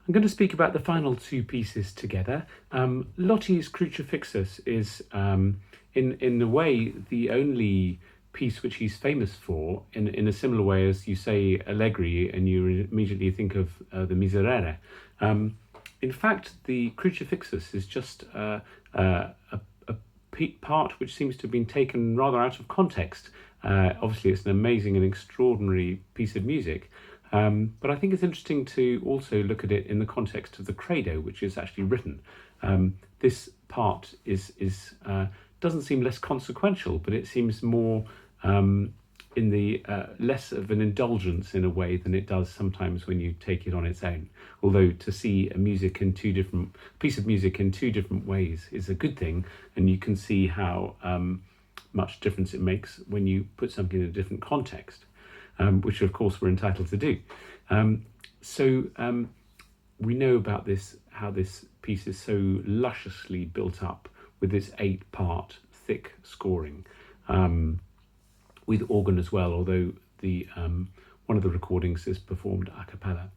I'm going to speak about the final two pieces together. Lotti's Crucifixus is, in a way, the only piece which he's famous for, in a similar way as you say Allegri and you immediately think of the Miserere. In fact, the Crucifixus is just a part which seems to have been taken rather out of context. Obviously, it's an amazing and extraordinary piece of music. But I think it's interesting to also look at it in the context of the Credo, which is actually written. This part doesn't seem less consequential, but it seems more in the less of an indulgence in a way than it does sometimes when you take it on its own. Although to see a piece of music in two different ways is a good thing, and you can see how much difference it makes when you put something in a different context. Which of course we're entitled to do. So we know about this, how this piece is so lusciously built up with this 8-part thick scoring, with organ as well, although the one of the recordings is performed a cappella.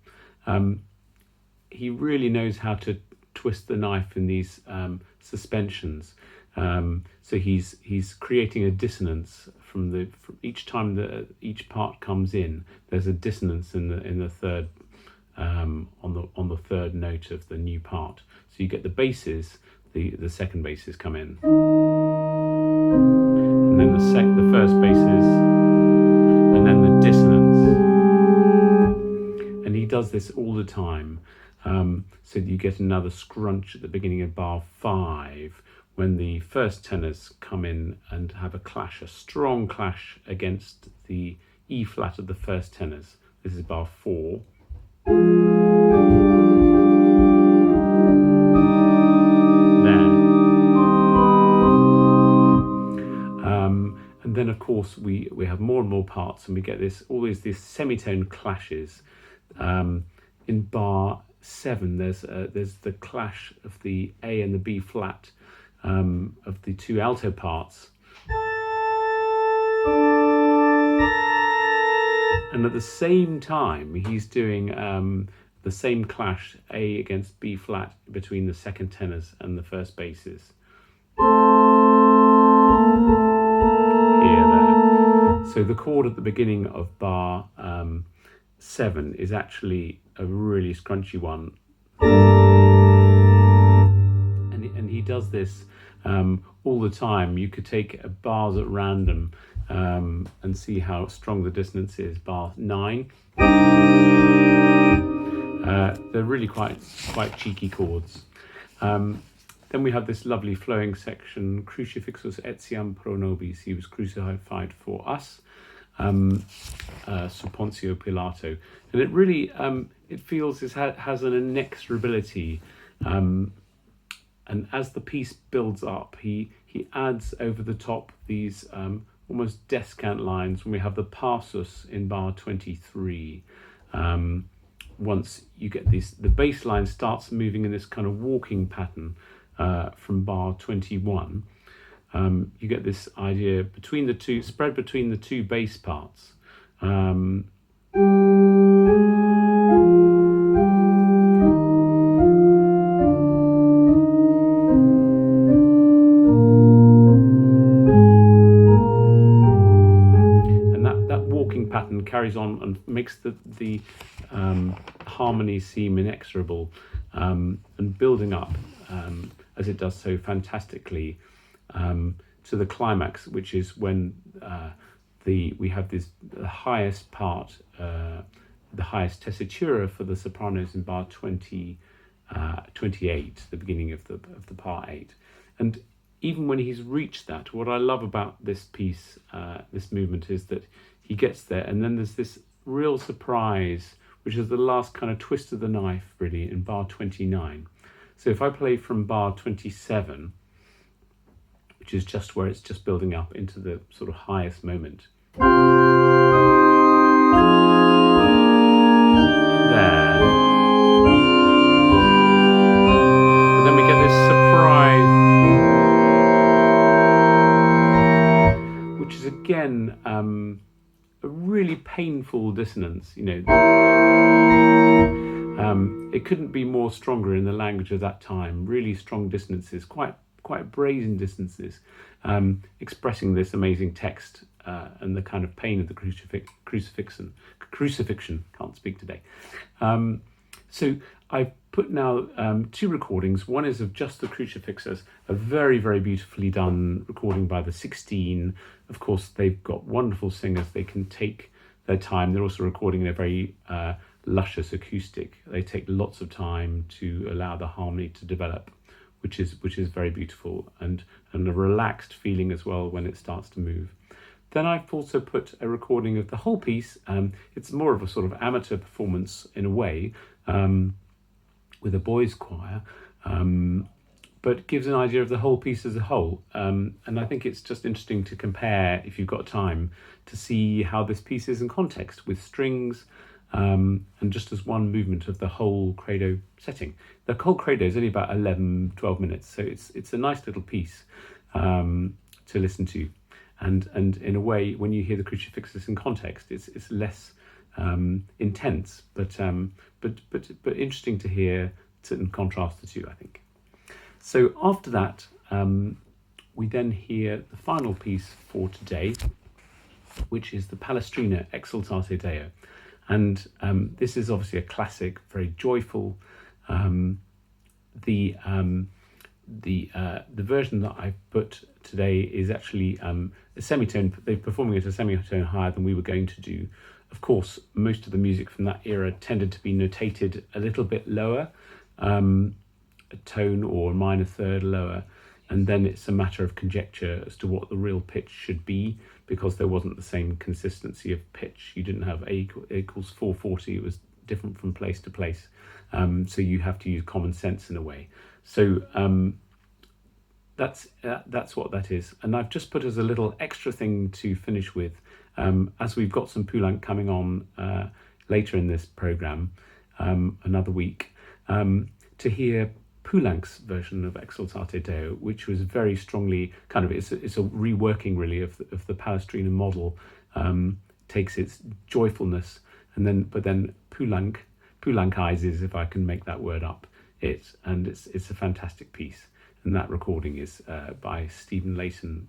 He really knows how to twist the knife in these suspensions. So he's creating a dissonance from each time that each part comes in. There's a dissonance in the third on the third note of the new part. So you get the basses, the second basses come in, and then the first basses, and then the dissonance. And he does this all the time. So you get another scrunch at the beginning of bar 5. When the first tenors come in and have a strong clash against the E flat of the first tenors. This is bar 4. There. And then of course we have more and more parts, and we get always these semitone clashes. In bar 7 there's the clash of the A and the B flat of the two alto parts, and at the same time he's doing the same clash A against B flat between the second tenors and the first basses. Here, there. So the chord at the beginning of bar 7 is actually a really scrunchy one. And he does this all the time. You could take bars at random and see how strong the dissonance is. Bar 9. They're really quite cheeky chords. Then we have this lovely flowing section, Crucifixus etiam pro nobis, he was crucified for us, Sub Pontio Pilato. And it really, it feels it has an inexorability. And as the piece builds up, he adds over the top these almost descant lines. When we have the passus in bar 23, once you get the bass line starts moving in this kind of walking pattern from bar 21, you get this idea spread between the two bass parts. Pattern carries on and makes the harmonies seem inexorable, and building up as it does so fantastically to the climax, which is when we have the highest part, the highest tessitura for the sopranos in bar 28, the beginning of the part 8. And even when he's reached that, what I love about this piece, this movement, is that he gets there, and then there's this real surprise, which is the last kind of twist of the knife, really, in bar 29. So if I play from bar 27, which is just where it's just building up into the sort of highest moment. There. But then we get this surprise, which is again a really painful dissonance, you know. it couldn't be more stronger in the language of that time. Really strong dissonances, quite brazen dissonances, expressing this amazing text and the kind of pain of the crucifixion. Can't speak today. So I've put now 2 recordings. One is of just the Crucifixus, a very, very beautifully done recording by the 16. Of course, they've got wonderful singers. They can take their time. They're also recording in a very luscious acoustic. They take lots of time to allow the harmony to develop, which is very beautiful, and a relaxed feeling as well when it starts to move. Then I've also put a recording of the whole piece. It's more of a sort of amateur performance in a way, with a boys' choir, but gives an idea of the whole piece as a whole. And I think it's just interesting to compare, if you've got time, to see how this piece is in context with strings, and just as one movement of the whole credo setting. The whole credo is only about 11-12 minutes, so it's a nice little piece to listen to. And in a way, when you hear the Crucifixus in context, it's less intense, but interesting to hear and contrast the two, I think. So after that, we then hear the final piece for today, which is the Palestrina Exsultate Deo. And this is obviously a classic, very joyful. The version that I've put today is actually a semitone. They're performing it a semitone higher than we were going to do. Of course, most of the music from that era tended to be notated a little bit lower, a tone or a minor third lower, and then it's a matter of conjecture as to what the real pitch should be, because there wasn't the same consistency of pitch. You didn't have A equals 440. It was different from place to place. So you have to use common sense in a way. So that's what that is. And I've just put as a little extra thing to finish with, as we've got some Poulenc coming on later in this programme, another week, to hear Poulenc's version of Exsultate Deo, which was very strongly kind of, it's a reworking really of the Palestrina model, takes its joyfulness but then Poulencizes, if I can make that word up, it's a fantastic piece. And that recording is by Stephen Layton,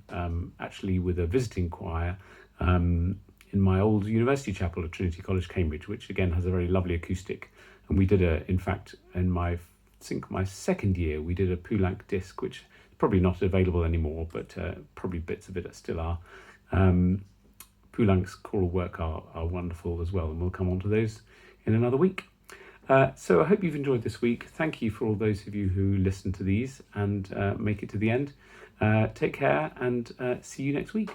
actually with a visiting choir in my old university chapel at Trinity College, Cambridge, which again has a very lovely acoustic. And we did in fact, in my second year, we did a Poulenc disc, which is probably not available anymore, but probably bits of it still are. Poulenc's choral work are wonderful as well, and we'll come on to those in another week. So I hope you've enjoyed this week. Thank you for all those of you who listen to these and make it to the end. Take care and see you next week.